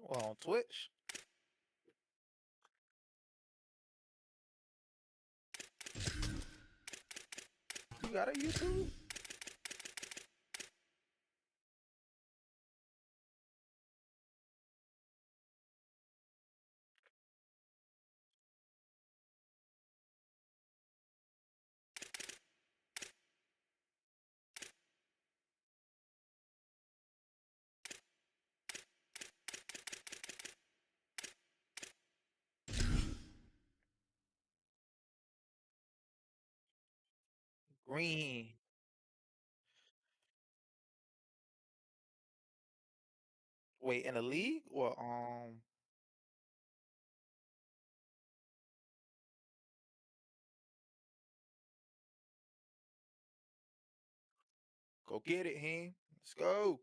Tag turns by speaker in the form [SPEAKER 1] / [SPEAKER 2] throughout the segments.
[SPEAKER 1] Well, on Twitch. You got a YouTube? Green. Wait, in the league or go get it, Hen. Let's go.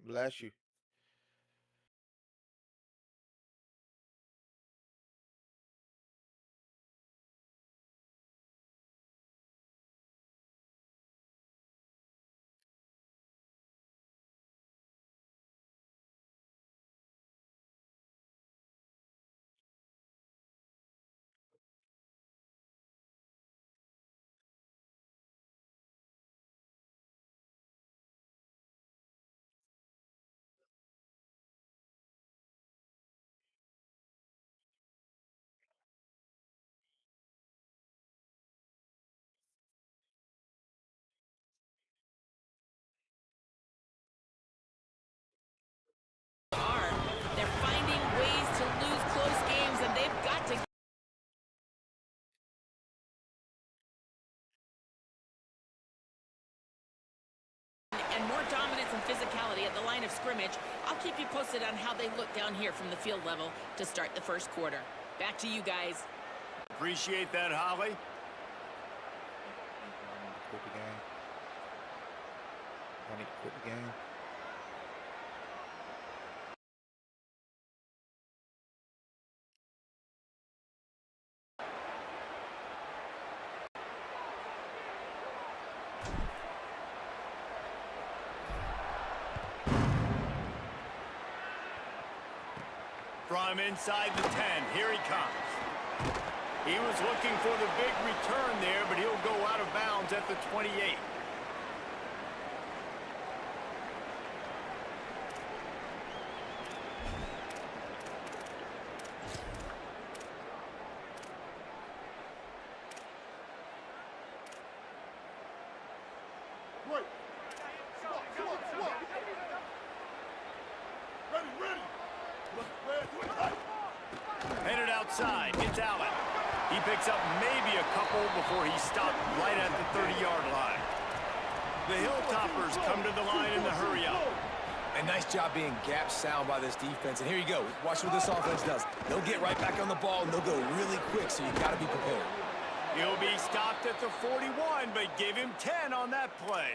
[SPEAKER 1] Bless you.
[SPEAKER 2] They're finding ways to lose close games, and they've got to. And more dominance and physicality at the line of scrimmage. I'll keep you posted on how they look down here from the field level to start the first quarter. Back to you guys.
[SPEAKER 3] Appreciate that, Holly.
[SPEAKER 1] Quit the game. I need to quit the game.
[SPEAKER 3] From inside the 10, here he comes. He was looking for the big return there, but he'll go out of bounds at the 28. Headed outside, it's Allen. He picks up maybe a couple before he stopped right at the 30-yard line. The Hilltoppers come to the line in the hurry-up.
[SPEAKER 4] And nice job being gap sound by this defense. And here you go. Watch what this offense does. They'll get right back on the ball, and they'll go really quick, so you got to be prepared.
[SPEAKER 3] He'll be stopped at the 41, but give him 10 on that play.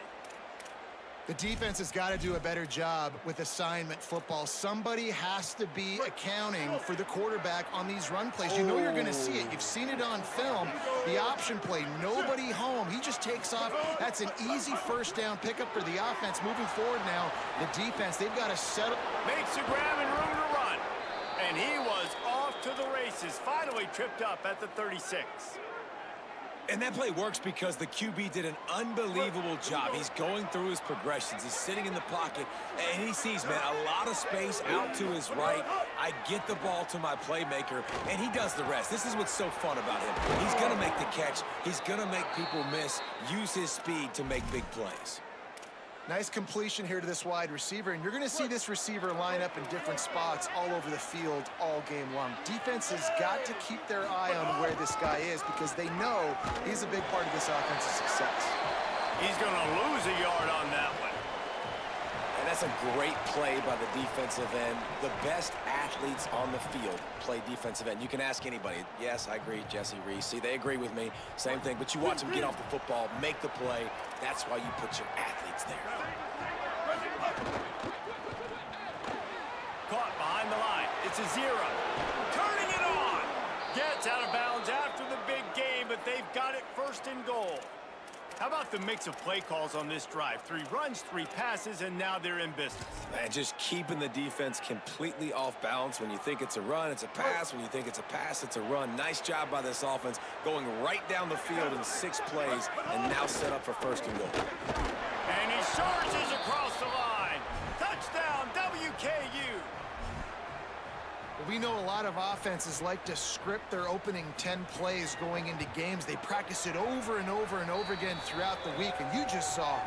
[SPEAKER 5] The defense has got to do a better job with assignment football. Somebody has to be accounting for the quarterback on these run plays. You know you're going to see it. You've seen it on film. The option play, nobody home. He just takes off. That's an easy first down pickup for the offense. Moving forward now, the defense, they've got to settle.
[SPEAKER 3] Makes a grab and room to run. And he was off to the races. Finally tripped up at the 36.
[SPEAKER 4] And that play works because the QB did an unbelievable job. He's going through his progressions. He's sitting in the pocket, and he sees, man, a lot of space out to his right. I get the ball to my playmaker, and he does the rest. This is what's so fun about him. He's going to make the catch. He's going to make people miss, use his speed to make big plays.
[SPEAKER 5] Nice completion here to this wide receiver, and you're going to see this receiver line up in different spots all over the field all game long. Defense has got to keep their eye on where this guy is because they know he's a big part of this offense's success.
[SPEAKER 3] He's going to lose a yard on that one. And
[SPEAKER 4] that's a great play by the defensive end. The best athletes on the field play defensive end. You can ask anybody. Yes, I agree, Jesse Reese. See, they agree with me. Same thing. But you watch them get off the football, make the play. That's why you put your athletes there.
[SPEAKER 3] Caught behind the line. It's a 0. Turning it on. Gets out of bounds after the big game, but they've got it first and goal. How about the mix of play calls on this drive? 3 runs, 3 passes, and now they're in business.
[SPEAKER 4] And just keeping the defense completely off balance. When you think it's a run, it's a pass. When you think it's a pass, it's a run. Nice job by this offense, going right down the field in 6 plays, and now set up for first and goal.
[SPEAKER 3] And he charges across the line. Touchdown, WKU.
[SPEAKER 5] We know a lot of offenses like to script their opening 10 plays going into games. They practice it over and over and over again throughout the week, and you just saw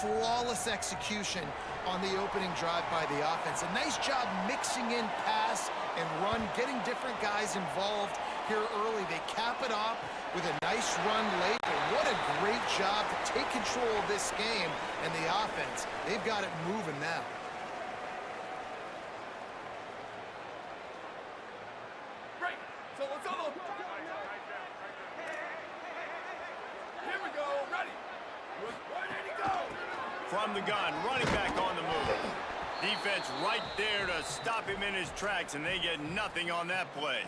[SPEAKER 5] flawless execution on the opening drive by the offense. A nice job mixing in pass and run, getting different guys involved here early. They cap it off with a nice run late, but what a great job to take control of this game and the offense. They've got it moving now.
[SPEAKER 3] From the gun, running back on the move. Defense right there to stop him in his tracks, and they get nothing on that play.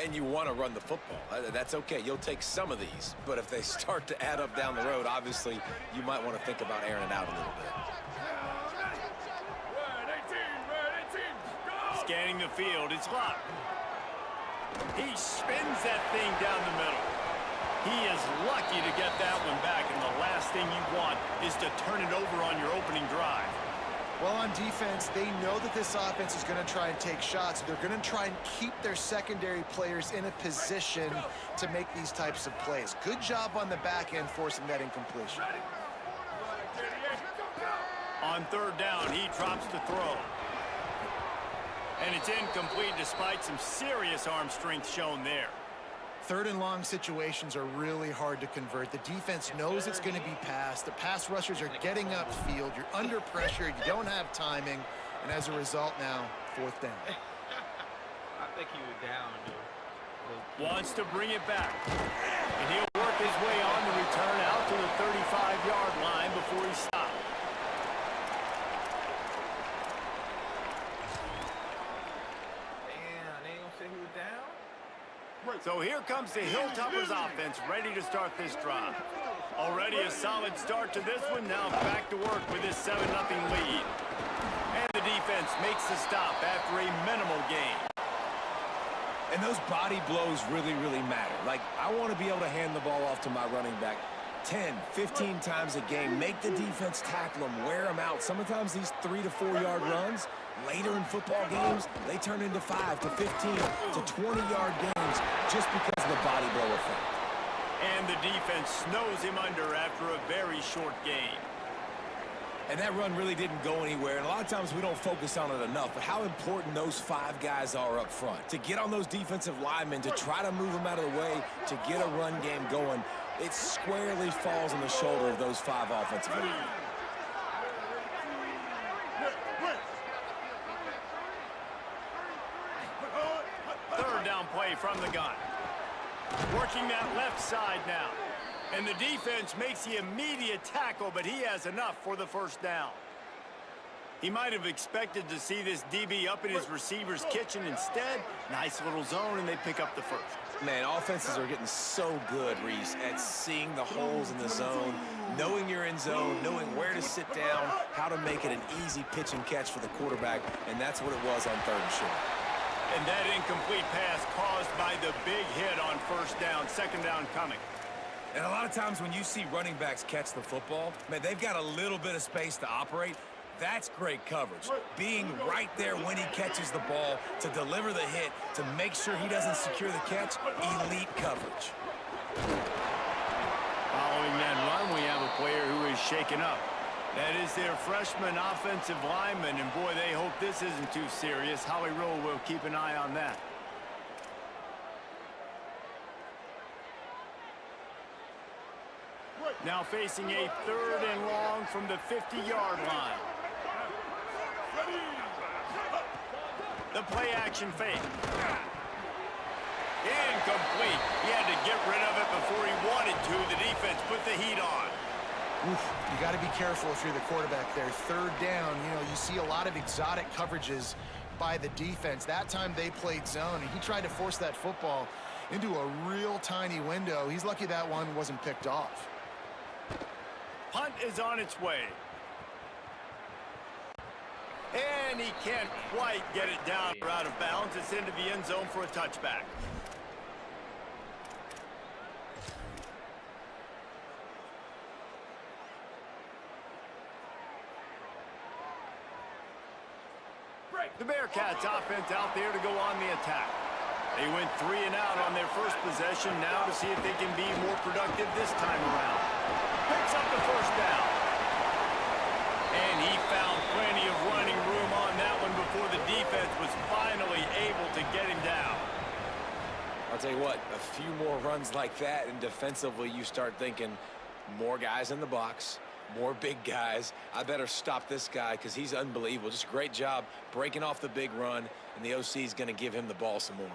[SPEAKER 4] And you want to run the football. That's okay. You'll take some of these. But if they start to add up down the road, obviously, you might want to think about airing it out a little bit.
[SPEAKER 3] Scanning the field, it's locked. He spins that thing down the middle. He is lucky to get that one back, and the last thing you want is to turn it over on your opening drive.
[SPEAKER 5] Well, on defense, they know that this offense is going to try and take shots. They're going to try and keep their secondary players in a position to make these types of plays. Good job on the back end forcing that incompletion.
[SPEAKER 3] On 3rd down, he drops the throw. And it's incomplete despite some serious arm strength shown there.
[SPEAKER 5] 3rd and long situations are really hard to convert. The defense knows it's going to be passed. The pass rushers are getting upfield. You're under pressure. You don't have timing. And as a result now, 4th down.
[SPEAKER 1] I think he was down, dude.
[SPEAKER 3] Wants to bring it back. And he'll work his way on the return out to the 35-yard line before he stops.
[SPEAKER 1] Damn, they ain't gonna say he was down?
[SPEAKER 3] So here comes the Hilltoppers offense, ready to start this drive. Already a solid start to this one. Now back to work with this 7-0 lead. And the defense makes the stop after a minimal gain.
[SPEAKER 4] And those body blows really, really matter. Like, I want to be able to hand the ball off to my running back 10, 15 times a game. Make the defense tackle them, wear them out. Sometimes these 3 to 4 yard runs, later in football games, they turn into 5 to 15 to 20-yard games just because of the body blow effect.
[SPEAKER 3] And the defense snows him under after a very short game.
[SPEAKER 4] And that run really didn't go anywhere, and a lot of times we don't focus on it enough, but how important those 5 guys are up front. To get on those defensive linemen, to try to move them out of the way, to get a run game going, it squarely falls on the shoulder of those 5 offensive linemen.
[SPEAKER 3] Third down play from the gun. Working that left side now. And the defense makes the immediate tackle, but he has enough for the first down. He might have expected to see this DB up in his receiver's kitchen. Instead, nice little zone, and they pick up the first.
[SPEAKER 4] Man, offenses are getting so good, Reese, at seeing the holes in the zone, knowing you're in zone, knowing where to sit down, how to make it an easy pitch and catch for the quarterback, and that's what it was on 3rd and short.
[SPEAKER 3] And that incomplete pass caused by the big hit on first down, 2nd down coming.
[SPEAKER 4] And a lot of times when you see running backs catch the football, man, they've got a little bit of space to operate. That's great coverage. Being right there when he catches the ball to deliver the hit, to make sure he doesn't secure the catch, elite coverage.
[SPEAKER 3] Following that run, we have a player who is shaken up. That is their freshman offensive lineman, and boy, they hope this isn't too serious. Howie Rowe will keep an eye on that. Now facing a 3rd and long from the 50-yard line. The play-action fake. Incomplete. He had to get rid of it before he wanted to. The defense put the heat on.
[SPEAKER 5] Oof, you got to be careful if you're the quarterback there. Third down, you see a lot of exotic coverages by the defense. That time they played zone, and he tried to force that football into a real tiny window. He's lucky that one wasn't picked off.
[SPEAKER 3] Punt is on its way. And he can't quite get it down or out of bounds. It's into the end zone for a touchback. The Bearcats offense out there to go on the attack. They went 3 and out on their first possession. Now to see if they can be more productive this time around. Picks up the first down. And he found plenty of running room on that one before the defense was finally able to get him down.
[SPEAKER 4] I'll tell you what, a few more runs like that, and defensively you start thinking more guys in the box, more big guys. I better stop this guy because he's unbelievable. Just a great job breaking off the big run, and the OC is going to give him the ball some more.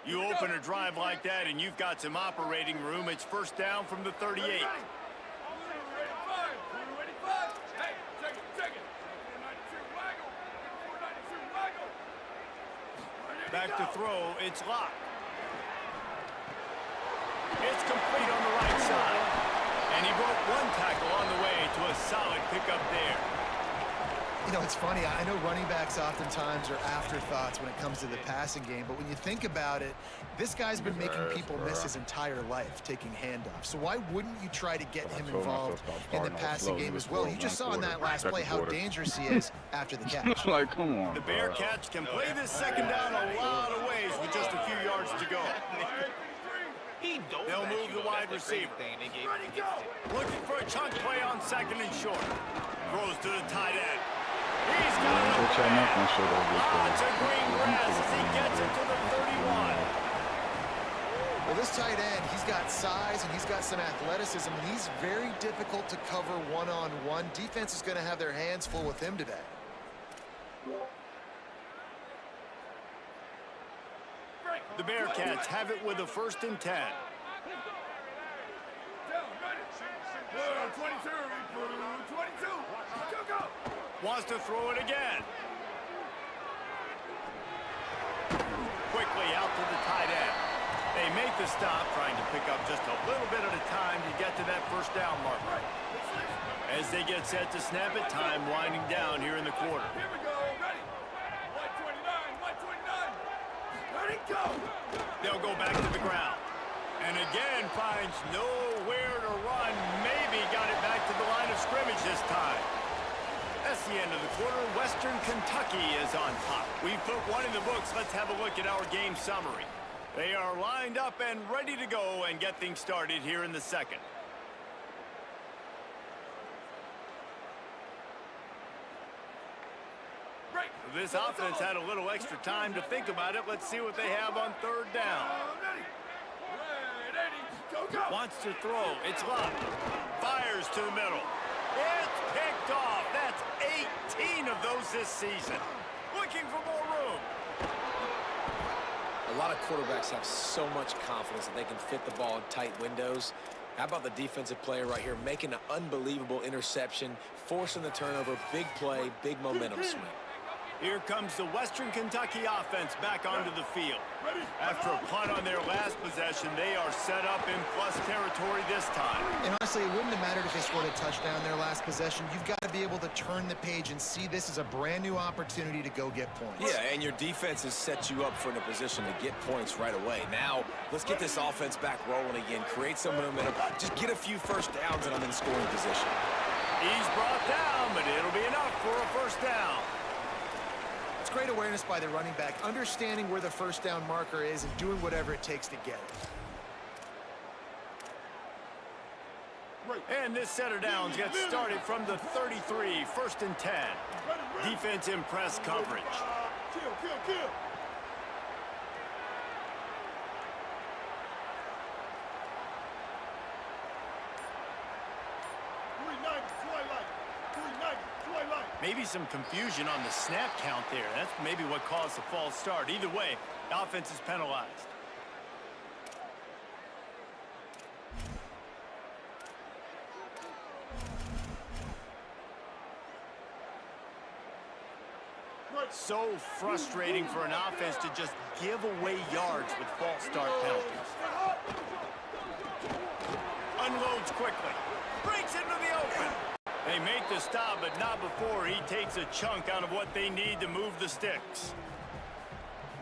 [SPEAKER 3] You open a drive like that, and you've got some operating room. It's first down from the 38. Back to throw. It's locked. It's complete on the right side. And he broke one tackle on the way to a solid pickup there.
[SPEAKER 5] It's funny. I know running backs oftentimes are afterthoughts when it comes to the passing game, but when you think about it, this guy's been making people miss his entire life taking handoffs. So why wouldn't you try to get him involved in the passing game as well? You just saw in that last play how dangerous he is after the catch.
[SPEAKER 6] Like, come on.
[SPEAKER 3] The Bearcats can play this second down a lot of ways with just a few yards to go. They'll move the wide receiver. Looking for a chunk play on second and short. Throws to the tight end. He's got lots of green grass as he gets it to the 31.
[SPEAKER 5] Well, this tight end, he's got size and he's got some athleticism, and he's very difficult to cover one-on-one. Defense is going to have their hands full with him today.
[SPEAKER 3] The Bearcats have it with a 1st and 10. 22. Go. Wants to throw it again. Quickly out to the tight end. They make the stop, trying to pick up just a little bit at a time to get to that first down marker. As they get set to snap it, time winding down here in the quarter. Here we go. Ready. 129. Ready, go. They'll go back to the ground. And again finds nowhere to run. Maybe got it back to the line of scrimmage this time. That's the end of the quarter. Western Kentucky is on top. We've put one in the books. Let's have a look at our game summary. They are lined up and ready to go and get things started here in the second. This offense had a little extra time to think about it. Let's see what they have on third down. Wants to throw. It's locked. Fires to the middle. It's picked off. That's 18 of those this season. Looking for more room.
[SPEAKER 4] A lot of quarterbacks have so much confidence that they can fit the ball in tight windows. How about the defensive player right here making an unbelievable interception, forcing the turnover, big play, big momentum swing.
[SPEAKER 3] Here comes the Western Kentucky offense back onto the field. After a punt on their last possession, they are set up in plus territory this time.
[SPEAKER 5] And honestly, it wouldn't have mattered if they scored a touchdown their last possession. You've got to be able to turn the page and see this as a brand new opportunity to go get points.
[SPEAKER 4] Yeah, and your defense has set you up for a position to get points right away. Now, let's get this offense back rolling again, create some momentum, just get a few first downs and I'm in scoring position.
[SPEAKER 3] He's brought down, but it'll be enough for a first down.
[SPEAKER 5] It's great awareness by the running back, understanding where the first down marker is and doing whatever it takes to get it.
[SPEAKER 3] And this set of downs gets started from the 33, 1st and 10. Defense in press coverage. Kill. Maybe some confusion on the snap count there. That's maybe what caused the false start. Either way, the offense is penalized. So frustrating for an offense to just give away yards with false start penalties. Unloads quickly. Breaks into the open. They make the stop, but not before he takes a chunk out of what they need to move the sticks.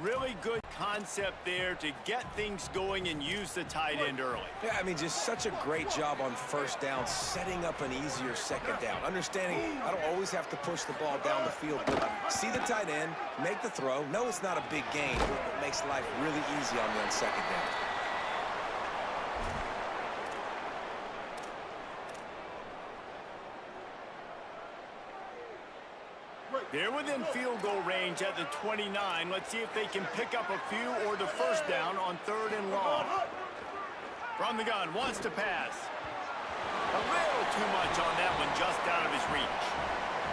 [SPEAKER 3] Really good concept there to get things going and use the tight end early.
[SPEAKER 4] Yeah, I mean, just such a great job on first down, setting up an easier second down. Understanding I don't always have to push the ball down the field, but see the tight end, make the throw. No, it's not a big gain, but it makes life really easy on me on second down.
[SPEAKER 3] They're within field goal range at the 29. Let's see if they can pick up a few or the first down on 3rd and long. From the gun, wants to pass. A little too much on that one, just out of his reach.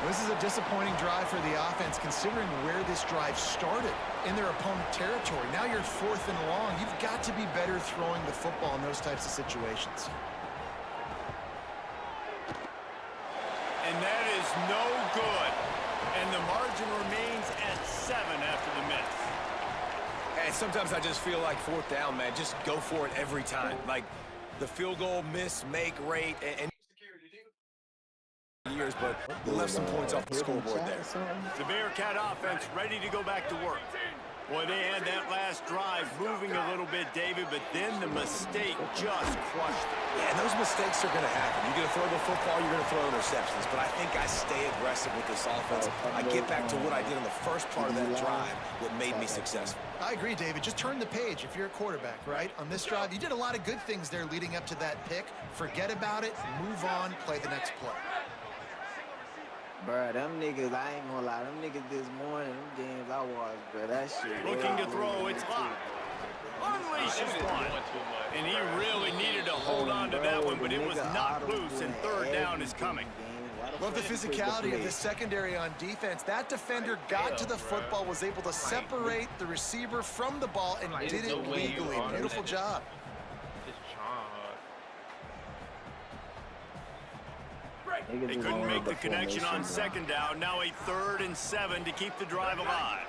[SPEAKER 5] This is a disappointing drive for the offense, considering where this drive started, in their opponent territory. Now you're 4th and long. You've got to be better throwing the football in those types of situations.
[SPEAKER 3] And that is no good. And the margin remains at 7 after the miss.
[SPEAKER 4] And sometimes I just feel like 4th down, man. Just go for it every time. Like the field goal miss, make rate, and years, but they left some points off the scoreboard there.
[SPEAKER 3] The Bearcat offense ready to go back to work. Boy, they had that last drive moving a little bit, David, but then the mistake just crushed them.
[SPEAKER 4] Yeah, and those mistakes are going to happen. You're going to throw the football, you're going to throw interceptions, but I think I stay aggressive with this offense. I get back to what I did in the first part of that drive that made me successful.
[SPEAKER 5] I agree, David. Just turn the page if you're a quarterback, right? On this drive, you did a lot of good things there leading up to that pick. Forget about it, move on, play the next play.
[SPEAKER 6] Bruh, them niggas, I ain't gonna lie, them niggas this morning, them games I watched, bruh, that shit.
[SPEAKER 3] Looking to throw, it's locked. Unleashes one. And he really needed to hold on to that one, but it was not loose, and 3rd down is coming.
[SPEAKER 5] Love the physicality of the secondary on defense. That defender got to the football, was able to separate the receiver from the ball, and did it legally. Beautiful job.
[SPEAKER 3] They couldn't make the connection on 2nd down. Now a 3rd and 7 to keep the drive alive.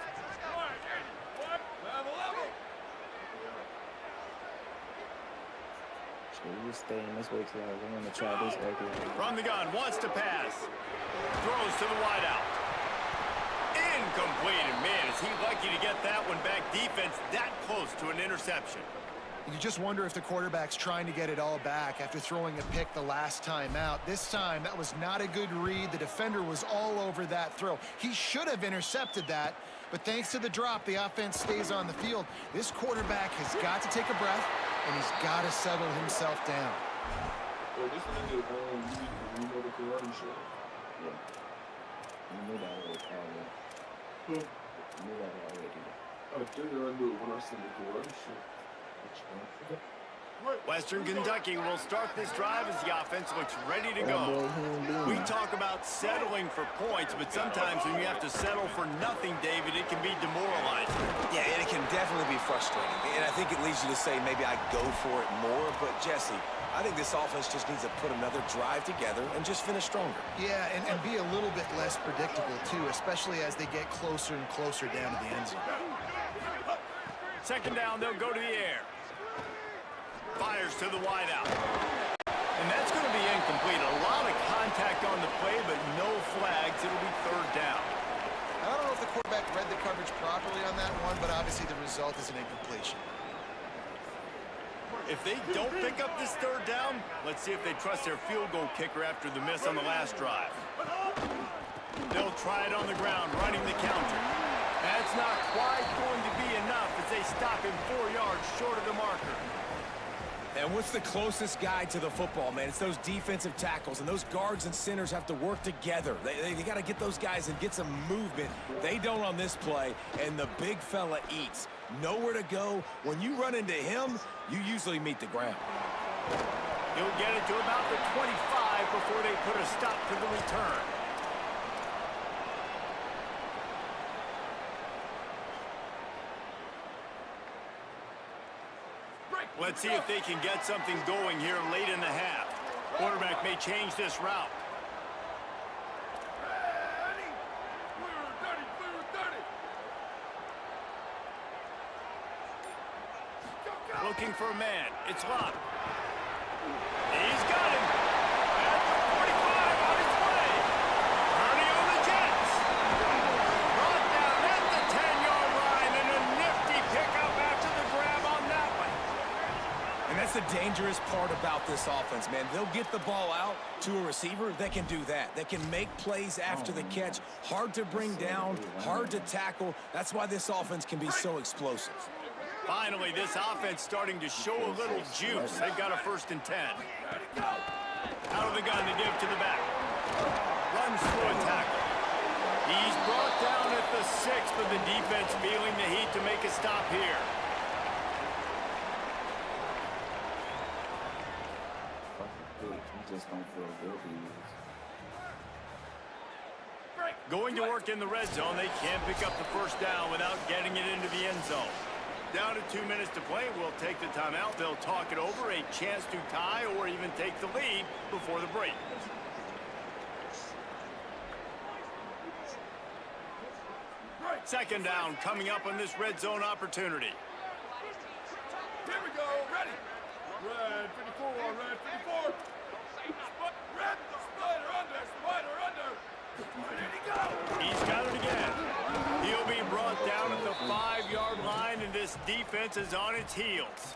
[SPEAKER 6] You stay in this way, cause I'm gonna try this back here.
[SPEAKER 3] From the gun, wants to pass. Throws to the wideout. Incomplete, and man, is he lucky to get that one back. Defense that close to an interception.
[SPEAKER 5] You just wonder if the quarterback's trying to get it all back after throwing a pick the last time out. This time, that was not a good read. The defender was all over that throw. He should have intercepted that, but thanks to the drop, the offense stays on the field. This quarterback has got to take a breath, and he's got to settle himself down.
[SPEAKER 7] Well, this nigga, you know the karate show.
[SPEAKER 6] Yeah. You knew that already. You knew that already.
[SPEAKER 7] I figured I knew it when I seen the karate show.
[SPEAKER 3] Western Kentucky will start this drive as the offense looks ready to go. We talk about settling for points, but sometimes when you have to settle for nothing, David, it can be demoralizing.
[SPEAKER 4] Yeah, and it can definitely be frustrating. And I think it leads you to say maybe I go for it more. But, Jesse, I think this offense just needs to put another drive together and just finish stronger.
[SPEAKER 5] Yeah, and be a little bit less predictable, too, especially as they get closer and closer down to the end zone.
[SPEAKER 3] 2nd down, they'll go to the air. Fires to the wideout. And that's going to be incomplete. A lot of contact on the play, but no flags. It'll be 3rd down.
[SPEAKER 5] I don't know if the quarterback read the coverage properly on that one, but obviously the result is an incompletion.
[SPEAKER 3] If they don't pick up this 3rd down, let's see if they trust their field goal kicker after the miss on the last drive. They'll try it on the ground, running the counter. That's not quite going to be enough as they stop him 4 yards short of the marker.
[SPEAKER 4] And what's the closest guy to the football, man? It's those defensive tackles, and those guards and centers have to work together. They got to get those guys and get some movement. They don't on this play, and the big fella eats. Nowhere to go. When you run into him, you usually meet the ground.
[SPEAKER 3] He'll get it to about the 25 before they put a stop to the return. Let's see if they can get something going here late in the half. Quarterback may change this route. Looking for a man. It's Lott. He's got him. At the 45 on his way. Earning on the Jets. Brought down at the 10-yard line, and a nifty pickup after the grab on that one.
[SPEAKER 4] And that's the dangerous part about this offense, man. They'll get the ball out to a receiver. They can do that. They can make plays after the catch. Hard to bring down, hard to tackle. That's why this offense can be so explosive.
[SPEAKER 3] Finally, this offense starting to show a little juice. They've got a 1st and 10. Out of the gun to give to the back. Runs through a tackle. He's brought down at the 6, but the defense feeling the heat to make a stop here.
[SPEAKER 6] He just don't feel good.
[SPEAKER 3] Going to work in the red zone. They can't pick up the 1st down without getting it into the end zone. Down to 2 minutes to play. We'll take the timeout. They'll talk it over. A chance to tie or even take the lead before the break. Second down coming up on this red zone opportunity.
[SPEAKER 8] Here we go. Ready. Red 54. Red 54. Red spider under. Spider under. Ready to go.
[SPEAKER 3] He's got it again. He'll be brought down at the 5-yard line, and this defense is on its heels.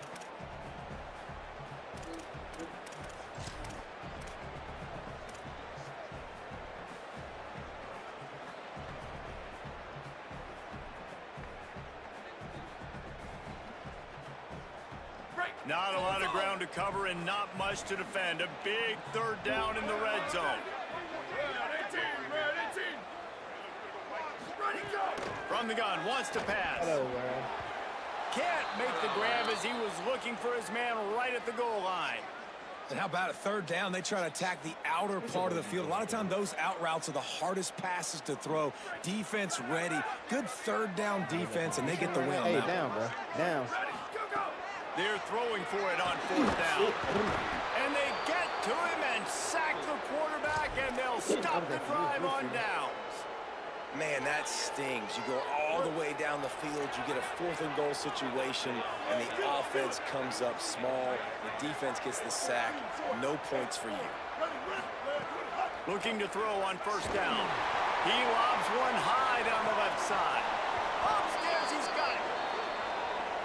[SPEAKER 3] Not a lot of ground to cover and not much to defend. A big 3rd down in the red zone.
[SPEAKER 8] Red 18. Red 18. Ready, go.
[SPEAKER 3] From the gun, wants to pass. Can't make the grab as he was looking for his man right at the goal line.
[SPEAKER 4] And how about a 3rd down? They try to attack the outer part of the field. A lot of time, those out routes are the hardest passes to throw. Defense ready. Good 3rd down defense, and they get the win on that.
[SPEAKER 9] Down, bro. Down.
[SPEAKER 3] They're throwing for it on 4th down. And they get to him and sack the quarterback, and they'll stop the drive on downs.
[SPEAKER 4] Man, that stings. You go all the way down the field, you get a 4th and goal situation, and the offense comes up small. The defense gets the sack. No points for you.
[SPEAKER 3] Looking to throw on 1st down. He lobs one high down the left side. Upstairs, he's got it.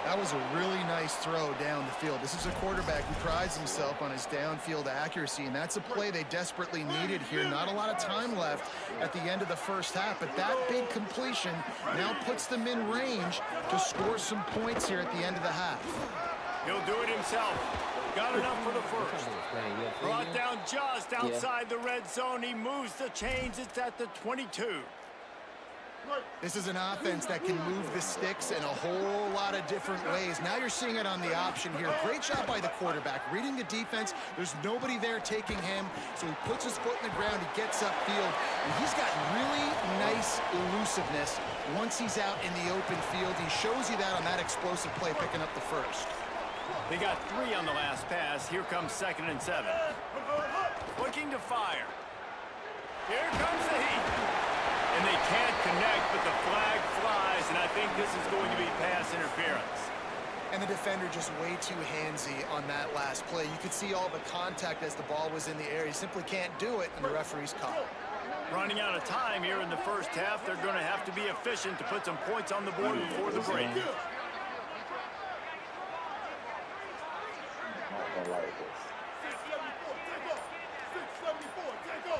[SPEAKER 5] That was a really nice throw down the field. This is a quarterback who prides himself on his downfield accuracy, and that's a play they desperately needed here. Not a lot of time left at the end of the 1st half, but that big completion now puts them in range to score some points here at the end of the half.
[SPEAKER 3] He'll do it himself. Got enough for the 1st. Brought down just outside the red zone. He moves the chains. It's at the 22.
[SPEAKER 5] This is an offense that can move the sticks in a whole lot of different ways. Now you're seeing it on the option here. Great job by the quarterback. Reading the defense, there's nobody there taking him, so he puts his foot in the ground, he gets upfield, and he's got really nice elusiveness once he's out in the open field. He shows you that on that explosive play, picking up the 1st.
[SPEAKER 3] They got 3 on the last pass. Here comes 2nd and 7. Looking to fire. Here comes the heat. And they can't connect, but the flag flies, and I think this is going to be pass interference.
[SPEAKER 5] And the defender just way too handsy on that last play. You could see all the contact as the ball was in the air. He simply can't do it, and the referee's caught.
[SPEAKER 3] Running out of time here in the 1st half. They're going to have to be efficient to put some points on the board before the break.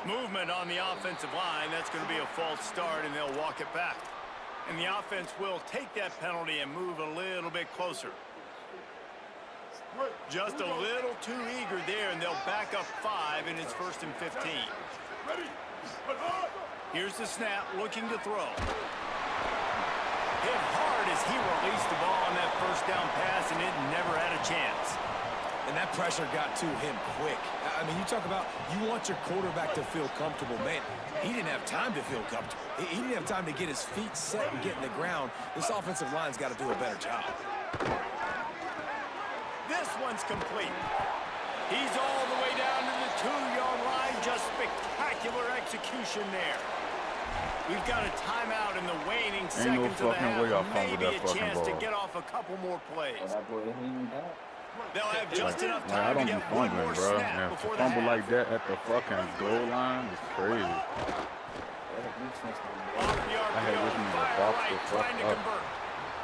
[SPEAKER 3] Movement on the offensive line. That's going to be a false start, and they'll walk it back. And the offense will take that penalty and move a little bit closer. Just a little too eager there, and they'll back up 5, and it's 1st and 15. Here's the snap, looking to throw. Hit hard as he released the ball on that 1st down pass, and it never had a chance.
[SPEAKER 4] And that pressure got to him quick. I mean, you talk about you want your quarterback to feel comfortable. Man, he didn't have time to feel comfortable. He didn't have time to get his feet set and get in the ground. This offensive line's got to do a better job.
[SPEAKER 3] This one's complete. He's all the way down to the 2-yard line. Just spectacular execution there. We've got a timeout in the waning seconds of the half. Maybe a chance to get off a couple more plays. They'll have just enough time to get one more snap before the
[SPEAKER 9] fumble
[SPEAKER 3] half.
[SPEAKER 9] like that at the fucking goal line is crazy.
[SPEAKER 3] Off the
[SPEAKER 9] I had
[SPEAKER 3] RPO,
[SPEAKER 9] this nigga
[SPEAKER 3] fire
[SPEAKER 9] box
[SPEAKER 3] right,
[SPEAKER 9] the fuck
[SPEAKER 3] trying to
[SPEAKER 9] up.
[SPEAKER 3] convert.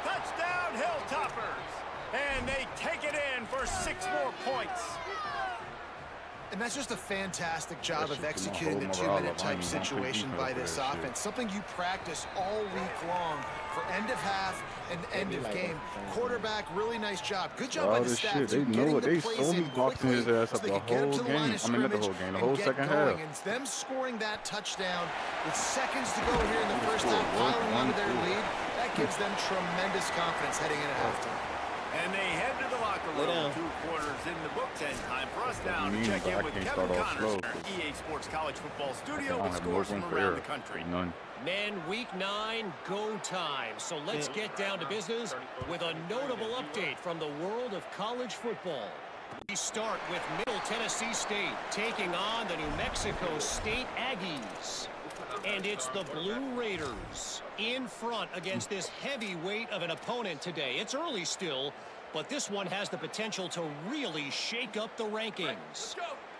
[SPEAKER 3] Touchdown, Hilltoppers! And they take it in for 6 more points.
[SPEAKER 5] And that's just a fantastic job
[SPEAKER 9] That
[SPEAKER 5] of
[SPEAKER 9] shit
[SPEAKER 5] executing the
[SPEAKER 9] took my whole morale
[SPEAKER 5] 2-minute
[SPEAKER 9] up. I
[SPEAKER 5] type
[SPEAKER 9] ain't even gonna play
[SPEAKER 5] situation
[SPEAKER 9] defense
[SPEAKER 5] by
[SPEAKER 9] for
[SPEAKER 5] this
[SPEAKER 9] that shit.
[SPEAKER 5] offense. Something you practice all week long for end of half and end of game. Quarterback, really nice job. Good job by
[SPEAKER 9] All
[SPEAKER 5] the
[SPEAKER 9] this
[SPEAKER 5] staff
[SPEAKER 9] shit, they
[SPEAKER 5] too,
[SPEAKER 9] know
[SPEAKER 5] getting
[SPEAKER 9] it.
[SPEAKER 5] the
[SPEAKER 9] They
[SPEAKER 5] plays
[SPEAKER 9] solely
[SPEAKER 5] in
[SPEAKER 9] boxing
[SPEAKER 5] quickly
[SPEAKER 9] his ass
[SPEAKER 5] so
[SPEAKER 9] up
[SPEAKER 5] they
[SPEAKER 9] the
[SPEAKER 5] can get him
[SPEAKER 9] whole
[SPEAKER 5] to the line
[SPEAKER 9] game.
[SPEAKER 5] of
[SPEAKER 9] I mean, not the
[SPEAKER 5] scrimmage
[SPEAKER 9] whole game, the
[SPEAKER 5] and
[SPEAKER 9] whole
[SPEAKER 5] get
[SPEAKER 9] second
[SPEAKER 5] going.
[SPEAKER 9] half.
[SPEAKER 5] And it's them scoring that touchdown with seconds to go here in the first
[SPEAKER 9] scored
[SPEAKER 5] half, piling
[SPEAKER 9] one,
[SPEAKER 5] onto their
[SPEAKER 9] two.
[SPEAKER 5] lead. That gives them tremendous confidence heading into halftime.
[SPEAKER 3] And they head to the locker room. 2 quarters in the books, and time for us now to
[SPEAKER 9] mean,
[SPEAKER 3] check
[SPEAKER 9] but
[SPEAKER 3] in
[SPEAKER 9] I
[SPEAKER 3] with
[SPEAKER 9] can't
[SPEAKER 3] Kevin
[SPEAKER 9] start off
[SPEAKER 3] Connors
[SPEAKER 9] slow,
[SPEAKER 3] in our
[SPEAKER 9] 'cause
[SPEAKER 3] EA Sports College Football
[SPEAKER 9] I
[SPEAKER 3] Studio
[SPEAKER 9] don't
[SPEAKER 3] with
[SPEAKER 9] have no
[SPEAKER 3] scores from
[SPEAKER 9] room for
[SPEAKER 3] around
[SPEAKER 9] error.
[SPEAKER 3] the country.
[SPEAKER 9] None.
[SPEAKER 10] Men, week 9, go time. So let's get down to business with a notable update from the world of college football. We start with Middle Tennessee State taking on the New Mexico State Aggies. And it's the Blue Raiders in front against this heavyweight of an opponent today. It's early still, but this one has the potential to really shake up the rankings.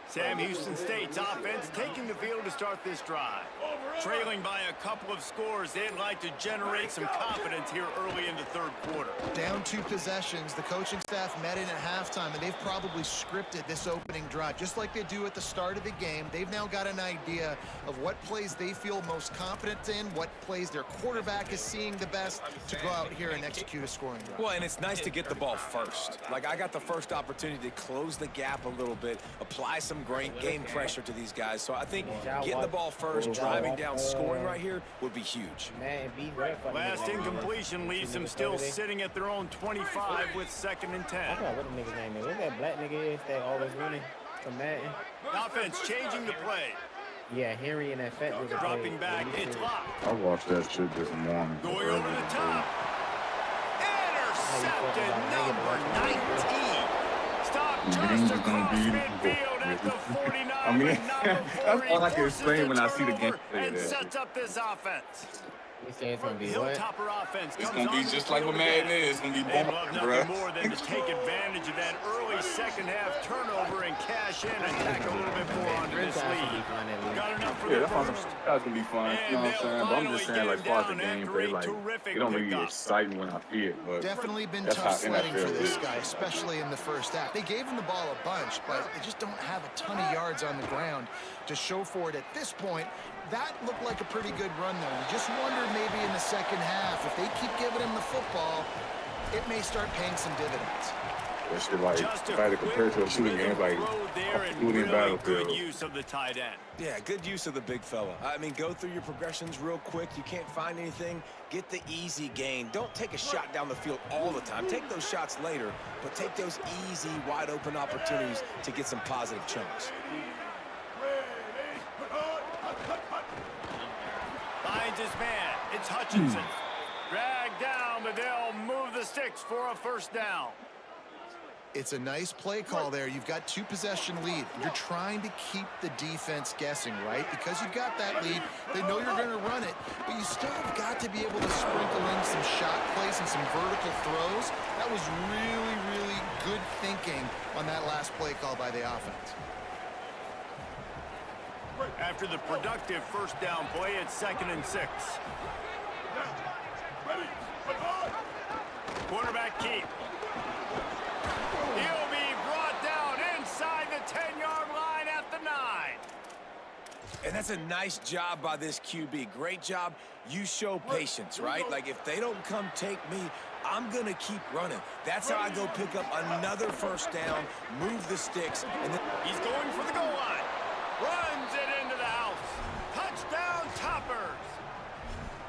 [SPEAKER 3] Sam Houston State's offense taking the field to start this drive. Trailing by a couple of scores, they'd like to generate some confidence here early in the 3rd quarter.
[SPEAKER 5] Down 2 possessions, the coaching staff met in at halftime, and they've probably scripted this opening drive. Just like they do at the start of the game, they've now got an idea of what plays they feel most confident in, what plays their quarterback is seeing the best to go out here and execute a scoring drive.
[SPEAKER 4] Well, and it's nice to get the ball first. Like, I got the first opportunity to close the gap a little bit, apply some great game pressure to these guys. So I think getting the ball first, driving down, scoring right here would be huge.
[SPEAKER 3] Last incompletion leaves them still sitting at their own 25 with 2nd and 10.
[SPEAKER 6] I forgot what the nigga's name is. What that black nigga is that always running from Madden?
[SPEAKER 3] Offense changing the play.
[SPEAKER 6] Yeah, Henry and that fat nigga.
[SPEAKER 3] Dropping back, it's locked.
[SPEAKER 9] I watched that shit this morning.
[SPEAKER 3] Going over the top. Intercepted, number 19. Stop just across midfield at the 49.
[SPEAKER 9] I mean,
[SPEAKER 3] with number 40
[SPEAKER 9] that's all I can
[SPEAKER 3] forces
[SPEAKER 9] explain
[SPEAKER 3] the
[SPEAKER 9] when I see the
[SPEAKER 3] turnover
[SPEAKER 9] game.
[SPEAKER 3] and sets up this offense.
[SPEAKER 6] He said it's gonna be what?
[SPEAKER 3] Hilltopper offense
[SPEAKER 9] It's
[SPEAKER 3] comes
[SPEAKER 9] gonna be
[SPEAKER 3] onto
[SPEAKER 9] just
[SPEAKER 3] the
[SPEAKER 9] like
[SPEAKER 3] field
[SPEAKER 9] what Madden
[SPEAKER 3] again.
[SPEAKER 9] is. It's gonna be
[SPEAKER 3] They'd
[SPEAKER 9] boring,
[SPEAKER 3] love
[SPEAKER 9] bro.
[SPEAKER 3] nothing more than to take advantage of that early second half turnover and cash in and tack a little bit more onto this lead. Got enough for
[SPEAKER 9] Yeah,
[SPEAKER 3] the
[SPEAKER 9] that's
[SPEAKER 3] first.
[SPEAKER 9] gonna be fun. You know what I'm saying? But I'm just saying, like, as far as the gameplay, like, it don't really get exciting when I see it. But
[SPEAKER 5] Definitely been
[SPEAKER 9] that's
[SPEAKER 5] tough
[SPEAKER 9] how
[SPEAKER 5] sledding for
[SPEAKER 9] NFL
[SPEAKER 5] this
[SPEAKER 9] is.
[SPEAKER 5] guy, especially in the first half. They gave him the ball a bunch, but they just don't have a ton of yards on the ground to show for it at this point. That looked like a pretty good run, though. You just wonder maybe in the second half, if they keep giving him the football, it may start paying some dividends.
[SPEAKER 9] That shit, like,
[SPEAKER 3] Just
[SPEAKER 9] if I had to compare it to a shooting game, like,
[SPEAKER 3] throw there
[SPEAKER 9] a
[SPEAKER 3] and
[SPEAKER 9] shooting
[SPEAKER 3] really
[SPEAKER 9] battlefield.
[SPEAKER 3] good use of the tight end.
[SPEAKER 4] Yeah, good use of the big fella. I mean, go through your progressions real quick. You can't find anything, get the easy gain. Don't take a shot down the field all the time. Take those shots later, but take those easy, wide-open opportunities to get some positive chunks.
[SPEAKER 3] Finds his man. It's Hutchinson. Dragged down, but they'll move the sticks for a first down.
[SPEAKER 5] It's a nice play call there. You've got 2 possession lead. You're trying to keep the defense guessing, right? Because you've got that lead, they know you're going to run it, but you still have got to be able to sprinkle in some shot plays and some vertical throws. That was really, really good thinking on that last play call by the offense.
[SPEAKER 3] After the productive first down play, it's 2nd and 6. Quarterback keep. He'll be brought down inside the 10-yard line at the 9.
[SPEAKER 4] And that's a nice job by this QB. Great job. You show patience, right? Like, if they don't come take me, I'm going to keep running. That's how I go pick up another first down, move the sticks, and then...
[SPEAKER 3] He's going for the goal line. Runs it into the house. Touchdown, Toppers.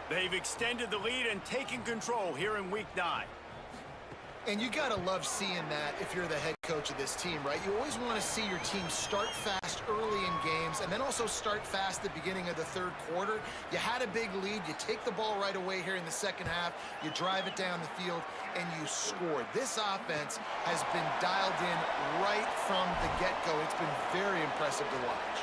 [SPEAKER 3] They've extended the lead and taken control here in week 9.
[SPEAKER 5] And you got to love seeing that if you're the head coach of this team, right? You always want to see your team start fast early in games and then also start fast at the beginning of the third quarter. You had a big lead. You take the ball right away here in the second half. You drive it down the field, and you score. This offense has been dialed in right from the get-go. It's been very impressive to watch.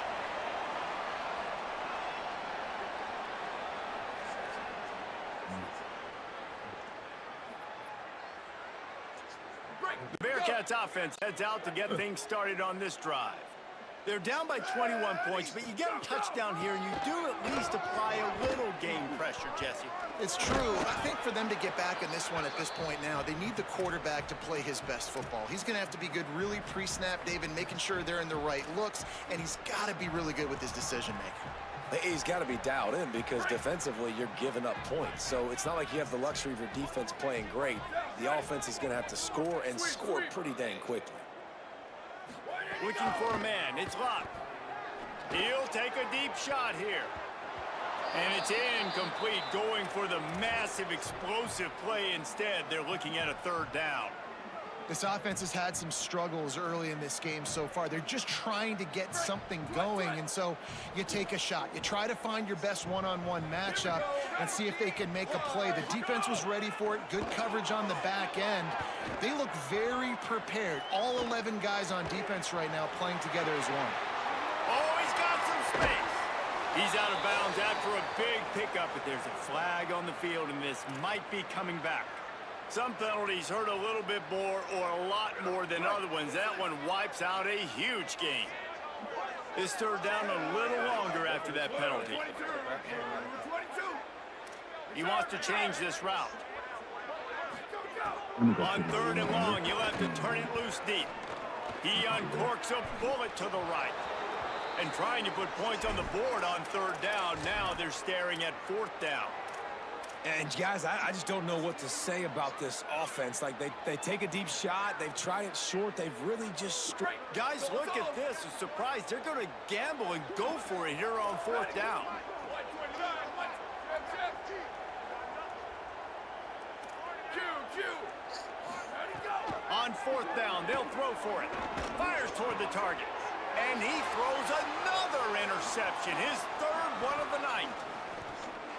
[SPEAKER 3] The Bearcats offense heads out to get things started on this drive. They're down by 21 points, but you get a touchdown here, and you do at least apply a little game pressure, Jesse.
[SPEAKER 5] It's true. I think for them to get back in this one at this point now, they need the quarterback to play his best football. He's going to have to be good really pre-snap, David, making sure they're in the right looks, and he's got to be really good with his decision-making.
[SPEAKER 4] He's got to be dialed in because defensively you're giving up points. So it's not like you have the luxury of your defense playing great. The offense is going to have to score and score pretty dang quickly.
[SPEAKER 3] Looking for a man. It's locked. He'll take a deep shot here. And it's incomplete, going for the massive explosive play instead. They're looking at a third down.
[SPEAKER 5] This offense has had some struggles early in this game so far. They're just trying to get something going, and so you take a shot. You try to find your best one-on-one matchup and see if they can make a play. The defense was ready for it. Good coverage on the back end. They look very prepared. All 11 guys on defense right now playing together as one.
[SPEAKER 3] Oh, he's got some space. He's out of bounds after a big pickup, but there's a flag on the field, and this might be coming back. Some penalties hurt a little bit more or a lot more than other ones. That one wipes out a huge game. This third down a little longer after that penalty. He wants to change this route. On third and long, you'll have to turn it loose deep. He uncorks a bullet to the right. And trying to put points on the board on third down. Now they're staring at fourth down.
[SPEAKER 4] And guys, I just don't know what to say about this offense. Like they take a deep shot, they've tried it short, they've really just
[SPEAKER 3] guys, look at this. I'm surprised they're going to gamble and go for it here on fourth down. On fourth down, they'll throw for it. Fires toward the target. And he throws another interception, his third one of the night.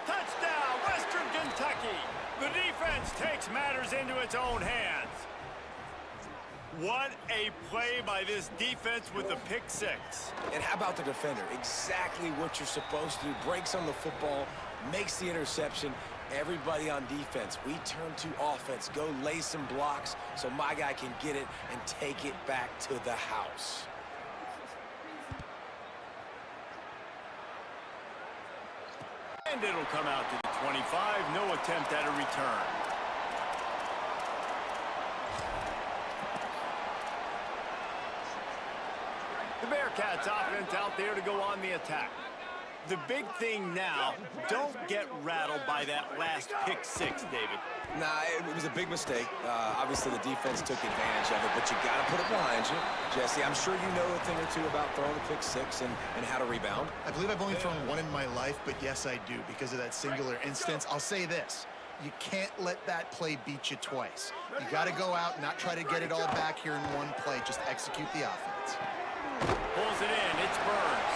[SPEAKER 3] Touchdown, Western Kentucky. The defense takes matters into its own hands. What a play by this defense with the pick six.
[SPEAKER 4] And how about the defender? Exactly what you're supposed to do. Breaks on the football, makes the interception. Everybody on defense, we turn to offense. Go lay some blocks so my guy can get it and take it back to the house.
[SPEAKER 3] And it'll come out to the 25. No attempt at a return. The Bearcats offense out there to go on the attack. The big thing now, don't get rattled by that last pick six, David.
[SPEAKER 4] Nah, it was a big mistake. Obviously, the defense took advantage of it, but you got to put it behind you. Jesse, I'm sure you know a thing or two about throwing a pick six and how to rebound.
[SPEAKER 5] I believe I've only thrown one in my life, but yes, I do because of that singular instance. I'll say this. You can't let that play beat you twice. You got to go out and not try to get it all back here in one play. Just execute the offense.
[SPEAKER 3] Pulls it in. It's Burns.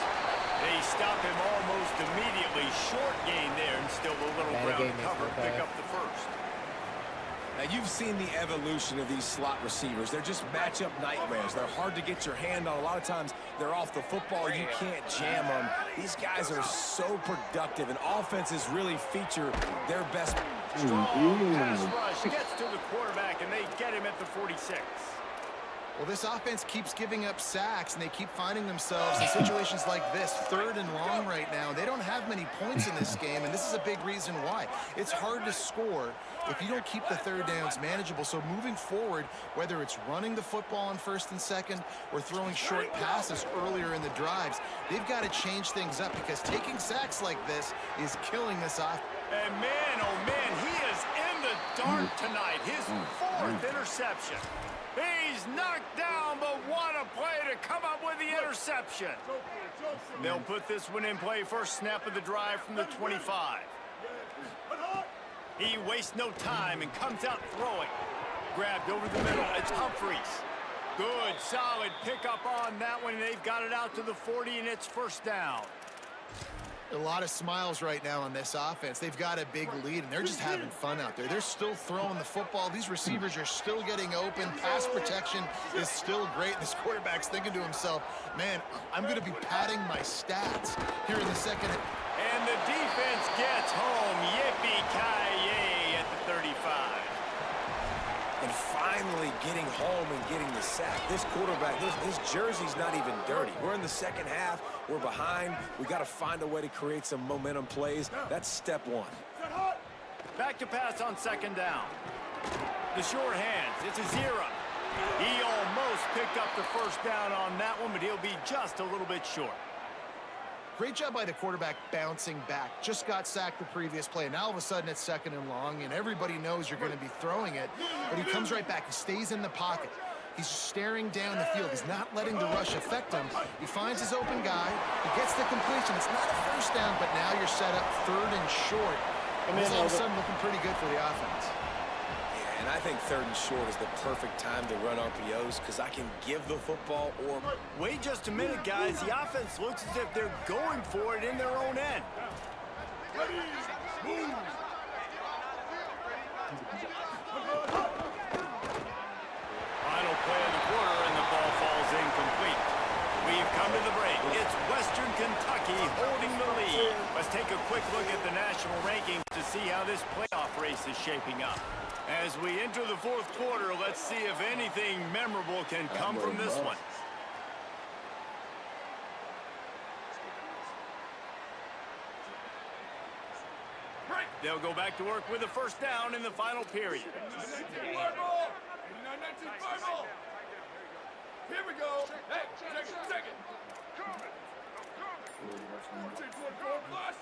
[SPEAKER 3] They stop him almost immediately. Short gain there and still a little ground cover. Pick up the first.
[SPEAKER 4] Now, you've seen the evolution of these slot receivers. They're just matchup nightmares. They're hard to get your hand on. A lot of times, they're off the football. You can't jam them. These guys are so productive, and offenses really feature their best.
[SPEAKER 3] Strong pass rush gets to the quarterback, and they get him at the 46.
[SPEAKER 5] Well, this offense keeps giving up sacks, and they keep finding themselves in situations like this, third and long right now. They don't have many points in this game, and this is a big reason why. It's hard to score if you don't keep the third downs manageable. So moving forward, whether it's running the football on first and second or throwing short passes earlier in the drives, they've got to change things up because taking sacks like this is killing this offense.
[SPEAKER 3] And man, oh man, he is in the dark tonight. His fourth interception. He's knocked down, but what a play to come up with the interception. They'll put this one in play first snap of the drive from the 25. He wastes no time and comes out throwing. grabbed over the middle. It's Humphries. Good, solid pickup on that one. They've got it out to the 40, and it's first down.
[SPEAKER 5] A lot of smiles right now on this offense. They've got a big lead, and they're just having fun out there. They're still throwing the football. These receivers are still getting open. Pass protection is still great. This quarterback's thinking to himself, man, I'm going to be padding my stats here in the second.
[SPEAKER 3] And the defense gets home. Yippee-ki-yay at the 35.
[SPEAKER 4] And finally getting home and getting the sack. This quarterback, his jersey's not even dirty. We're in the second half. We're behind. We got to find a way to create some momentum plays. That's step one.
[SPEAKER 3] Back to pass on second down. The short hands. It's a zero. He almost picked up the first down on that one, but he'll be just a little bit short.
[SPEAKER 5] Great job by the quarterback bouncing back. Just got sacked the previous play. Now all of a sudden it's second and long, and everybody knows you're going to be throwing it. But he comes right back. He stays in the pocket. He's staring down the field. He's not letting the rush affect him. He finds his open guy. He gets the completion. It's not a first down, but now you're set up third and short. And it's all of a sudden looking pretty good for the offense.
[SPEAKER 4] And I think third and short is the perfect time to run RPOs because I can give the football or...
[SPEAKER 3] Wait just a minute, guys. The offense looks as if they're going for it in their own end.
[SPEAKER 8] Ready, move.
[SPEAKER 3] Final play of the quarter, and the ball falls incomplete. We've come to the break. It's Western Kentucky holding the lead. Let's take a quick look at the national rankings to see how this playoff race is shaping up. As we enter the fourth quarter, let's see if anything memorable can come from this one. They'll go back to work with a first down in the final period.
[SPEAKER 8] 89-19 fireball. 89-19 fireball. Here we go. Hey, check it. 14-24 plus.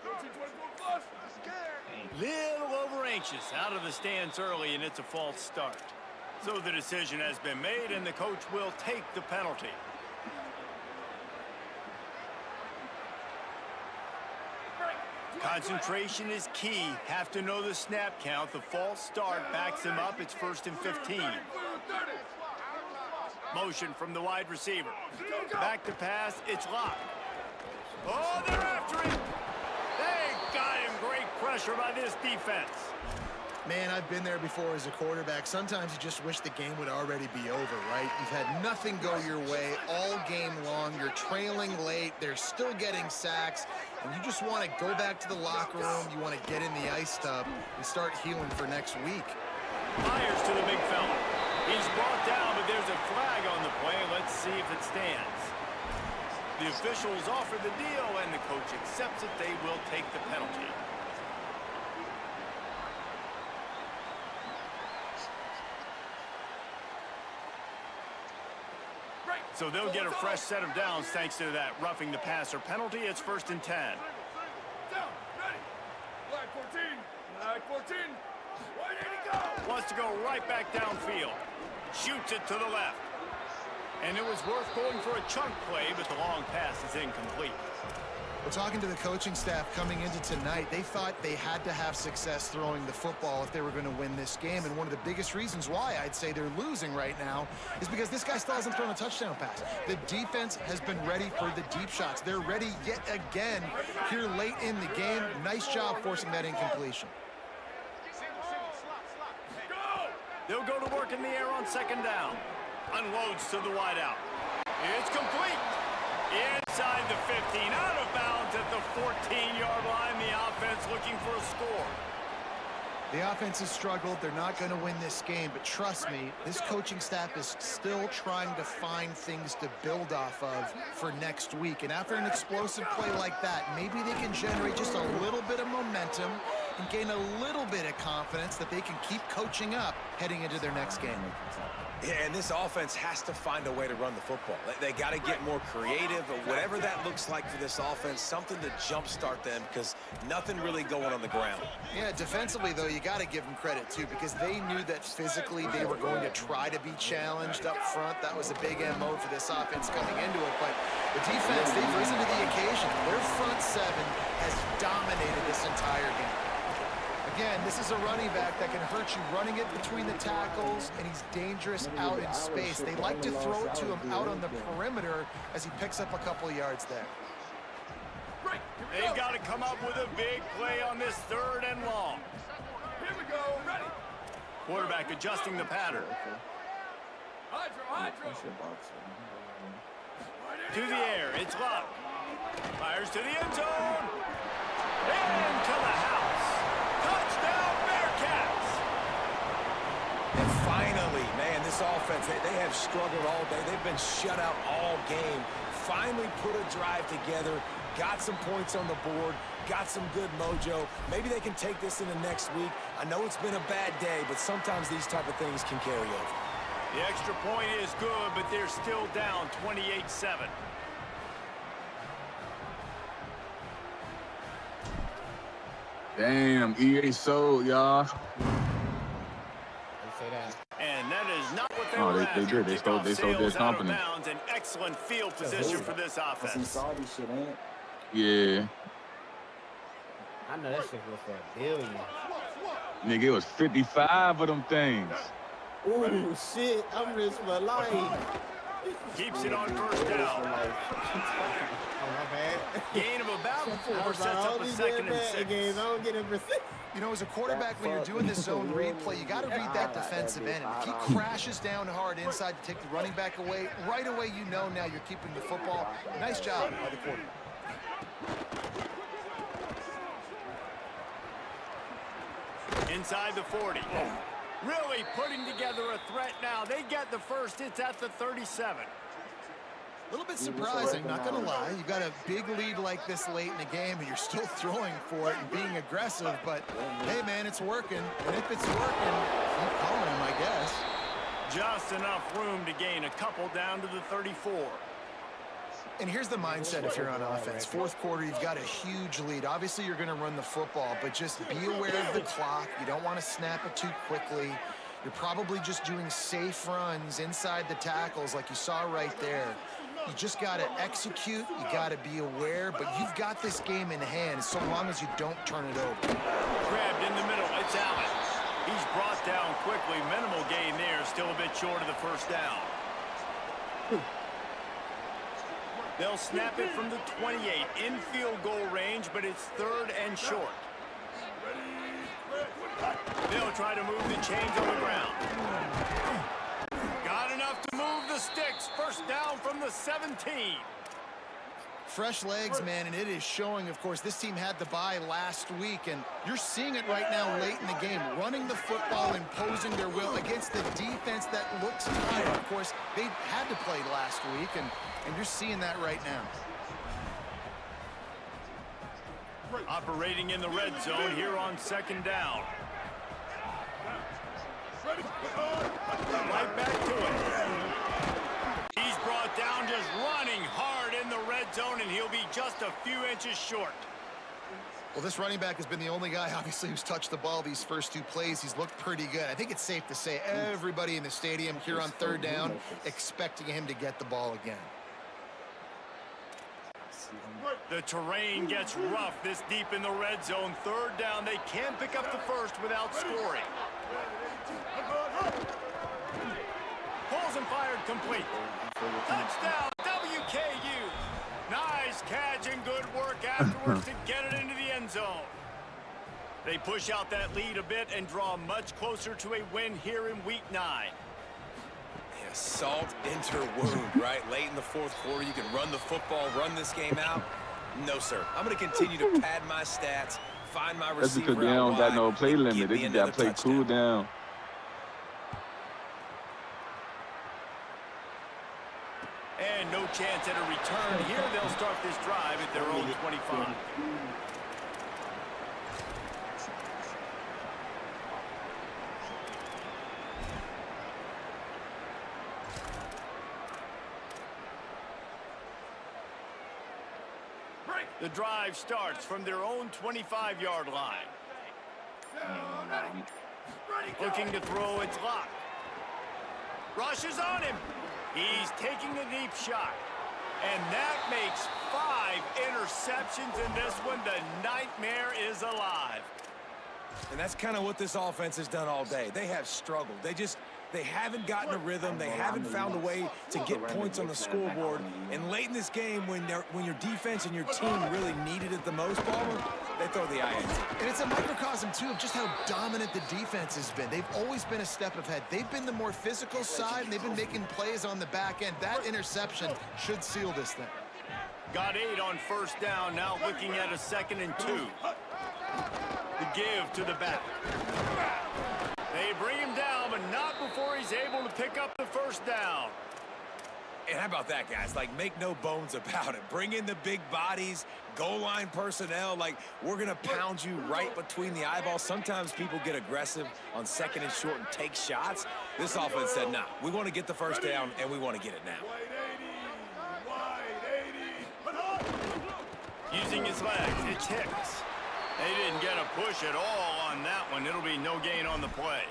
[SPEAKER 8] 14-24 plus.
[SPEAKER 3] Little over anxious out of the stands early, and it's a false start. So the decision has been made, and the coach will take the penalty. Concentration is key. Have to know the snap count. The false start backs him up. It's 1st and 15. Motion from the wide receiver. Back to pass. It's locked. Oh, they're after him. They got him. Great pressure by this defense.
[SPEAKER 5] Man, I've been there before as a quarterback. Sometimes you just wish the game would already be over, right? You've had nothing go your way all game long. You're trailing late. They're still getting sacks. And you just want to go back to the locker room. You want to get in the ice tub and start healing for next week.
[SPEAKER 3] Fires to the big fella. He's brought down, but there's a flag on the play. Let's see if it stands. The officials offer the deal, and the coach accepts it. They will take the penalty. So they'll get a fresh set of downs thanks to that roughing the passer penalty. It's 1st and 10.
[SPEAKER 8] Down, ready. Flag 14. Flag 14. Where did he go?
[SPEAKER 3] Wants to go right back downfield. Shoots it to the left. And it was worth going for a chunk play, but the long pass is incomplete.
[SPEAKER 5] Well, talking to the coaching staff coming into tonight, they thought they had to have success throwing the football if they were going to win this game. And one of the biggest reasons why I'd say they're losing right now is because this guy still hasn't thrown a touchdown pass. The defense has been ready for the deep shots. They're ready yet again here late in the game. Nice job forcing that incompletion.
[SPEAKER 3] They'll go to work in the air on second down. Unloads to the wideout. It's complete. Inside the 15, out of bounds at the 14-yard line. The offense looking for a score.
[SPEAKER 5] The offense has struggled. They're not going to win this game, but trust me, this coaching staff is still trying to find things to build off of for next week. And after an explosive play like that, maybe they can generate just a little bit of momentum and gain a little bit of confidence that they can keep coaching up heading into their next game.
[SPEAKER 4] Yeah, and this offense has to find a way to run the football. They got to get more creative, or whatever that looks like for this offense, something to jumpstart them because nothing really going on the ground.
[SPEAKER 5] Yeah, defensively, though, you got to give them credit, too, because they knew that physically they were going to try to be challenged up front. That was a big MO for this offense coming into it. But the defense, they've risen to the occasion. Their front seven has dominated this entire game. Again, this is a running back that can hurt you running it between the tackles, and he's dangerous out in space. They like to throw it to him out on the perimeter as he picks up a couple of yards there.
[SPEAKER 3] They've got to come up with a big play on this 3rd and long.
[SPEAKER 8] Here we go. Ready.
[SPEAKER 3] Quarterback adjusting the pattern.
[SPEAKER 8] Hydro.
[SPEAKER 3] To the air, it's Luck. Fires to the end zone. Into the house. Touchdown, Bearcats.
[SPEAKER 4] And finally, man, this offense, they have struggled all day. They've been shut out all game. Finally put a drive together, got some points on the board, got some good mojo. Maybe they can take this into next week. I know it's been a bad day, but sometimes these type of things can carry over.
[SPEAKER 3] The extra point is good, but they're still down 28-7.
[SPEAKER 9] Damn, EA sold, y'all.
[SPEAKER 3] And that is not what they
[SPEAKER 9] Oh,
[SPEAKER 3] were
[SPEAKER 9] they
[SPEAKER 3] after.
[SPEAKER 9] did. They sold
[SPEAKER 3] Kickoff
[SPEAKER 9] their
[SPEAKER 3] sails out of
[SPEAKER 9] company.
[SPEAKER 3] bounds, an excellent field position for this
[SPEAKER 6] That's some
[SPEAKER 3] offense.
[SPEAKER 6] Saudi shit, ain't it?
[SPEAKER 9] Yeah.
[SPEAKER 11] I know that shit was for $1 billion.
[SPEAKER 9] Nigga, it was 55 of them things.
[SPEAKER 11] Ooh, shit. I'm rich for life.
[SPEAKER 3] Keeps it on 1st down.
[SPEAKER 11] Oh, my bad.
[SPEAKER 3] Gain of about 4
[SPEAKER 11] I was
[SPEAKER 3] sets
[SPEAKER 11] like,
[SPEAKER 3] up a 2nd and 6.
[SPEAKER 11] Games. I don't get a percent.
[SPEAKER 5] You know, as a quarterback, when you're doing this zone read play, you got to read that defensive end. And if he crashes down hard inside to take the running back away, right away you know now you're keeping the football. Nice job by the quarterback.
[SPEAKER 3] Inside the 40. Really putting together a threat now. They get the first. It's at the 37.
[SPEAKER 5] A little bit surprising, not going to lie. You've got a big lead like this late in the game, and you're still throwing for it and being aggressive. But, hey, man, it's working. And if it's working, keep calling him, I guess.
[SPEAKER 3] Just enough room to gain a couple down to the 34.
[SPEAKER 5] And here's the mindset if you're on offense. 4th quarter, you've got a huge lead. Obviously, you're going to run the football, but just be aware of the clock. You don't want to snap it too quickly. You're probably just doing safe runs inside the tackles like you saw right there. You just got to execute. You got to be aware, but you've got this game in hand so long as you don't turn it over.
[SPEAKER 3] Grabbed in the middle. It's Allen. He's brought down quickly. Minimal gain there. Still a bit short of the 1st down. They'll snap it from the 28 in field goal range, but it's 3rd and short. They'll try to move the chains on the ground. Got enough to move the sticks. 1st down from the 17.
[SPEAKER 5] Fresh legs, man, and it is showing, of course. This team had the bye last week, and you're seeing it right now late in the game. Running the football, imposing their will against the defense that looks tired. Of course, they had to play last week, and you're seeing that right now.
[SPEAKER 3] Operating in the red zone here on 2nd down. Right back to it. He's brought down just running hard in the red zone, and he'll be just a few inches short.
[SPEAKER 5] Well, this running back has been the only guy, obviously, who's touched the ball these first 2 plays. He's looked pretty good. I think it's safe to say everybody in the stadium here on 3rd down expecting him to get the ball again.
[SPEAKER 3] The terrain gets rough this deep in the red zone. 3rd down. They can pick up the first without scoring. Pulls and fired complete. Touchdown, WKU. Nice catch and good work afterwards to get it into the end zone. They push out that lead a bit and draw much closer to a win here in Week 9.
[SPEAKER 4] Yeah, salt into her wound, right? Late in the 4th quarter, you can run the football, run this game out. No, sir. I'm going to continue to pad my stats, find my
[SPEAKER 9] That's
[SPEAKER 4] receiver
[SPEAKER 9] because they don't got no play limit. They just got to play cool down.
[SPEAKER 3] And no chance at a return here. They'll start this drive at their own 25. The drive starts from their own 25-yard line. Looking to throw, it's Lock. Rushes on him. He's taking a deep shot. And that makes 5 interceptions in this one. The nightmare is alive.
[SPEAKER 4] And that's kind of what this offense has done all day. They have struggled. They haven't gotten a rhythm. They haven't found a way to get points on the scoreboard. And late in this game, when your defense and your team really needed it the most, Palmer, they throw the INT.
[SPEAKER 5] And it's a microcosm, too, of just how dominant the defense has been. They've always been a step ahead. They've been the more physical side, and they've been making plays on the back end. That interception should seal this thing.
[SPEAKER 3] Got 8 on first down, now looking at a 2nd and 2. The give to the back. They bring him down, but not before he's able to pick up the first down.
[SPEAKER 4] And how about that, guys? Like, make no bones about it. Bring in the big bodies, goal line personnel. Like, we're going to pound you right between the eyeballs. Sometimes people get aggressive on 2nd and short and take shots. This offense said, nah, we want to get the first down, and we want to get it now.
[SPEAKER 3] Using his legs, it's Hicks. They didn't get a push at all on that one. It'll be no gain on the play.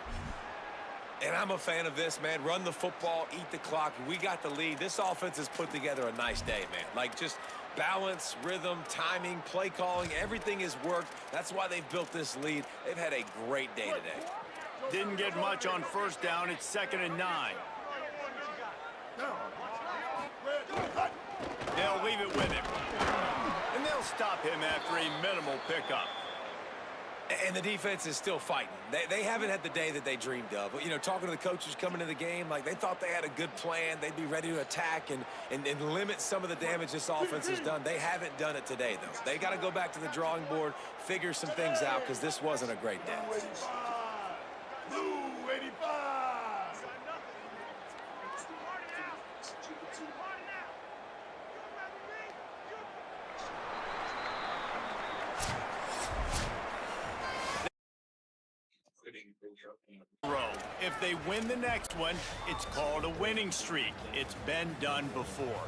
[SPEAKER 4] And I'm a fan of this, man. Run the football, eat the clock. We got the lead. This offense has put together a nice day, man. Like, just balance, rhythm, timing, play calling, everything has worked. That's why they've built this lead. They've had a great day today.
[SPEAKER 3] Didn't get much on first down. It's 2nd and 9. They'll leave it with him. And they'll stop him after a minimal pickup.
[SPEAKER 4] And the defense is still fighting. They haven't had the day that they dreamed of. You know, talking to the coaches coming into the game, like, they thought they had a good plan. They'd be ready to attack and limit some of the damage this offense has done. They haven't done it today, though. They got to go back to the drawing board, figure some things out, because this wasn't a great day.
[SPEAKER 8] Blue 85.
[SPEAKER 3] If they win the next one, it's called a winning streak. It's been done before.